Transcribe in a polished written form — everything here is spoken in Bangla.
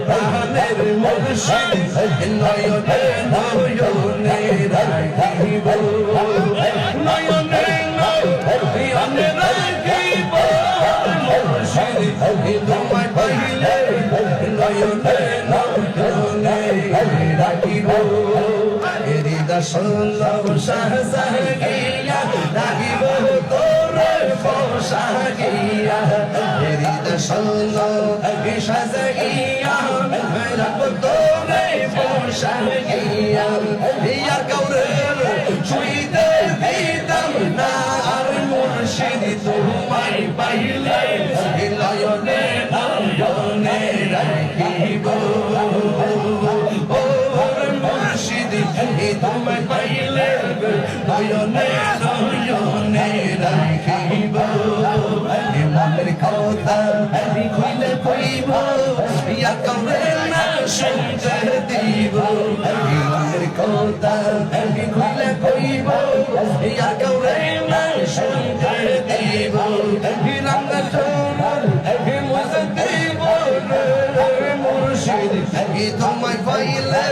প্রাণের মুর্শিদ নয়নে নয়নে রাখিব নয়নে নয়নে রাখিব মুর্শিদ তোমায় পাইলে নয়নে নয়নে রাখিব হৃদয় সাহসাহিয়া রাখিব তোরে পোশাকিয়া হৃদয় সাহসাহিয়া রাখব তোরে পোশাকিয়া ইয়ার কাউরের ছুঁইতে দিতাম না আর মুর্শিদ তোমায় পাইলে নয়নে নয়নে রাখিব তোমায় পাইলে নয়নে নয়নে রাখিব মনের কথা খুইলে কইব ইয়া কবে না শুনতে দিব মনের কথা খুইলে কইব ইয়া কবে না শুনতে দিব রঙ চোর মুঝে দিব মুর্শিদ তোমায় পাইলে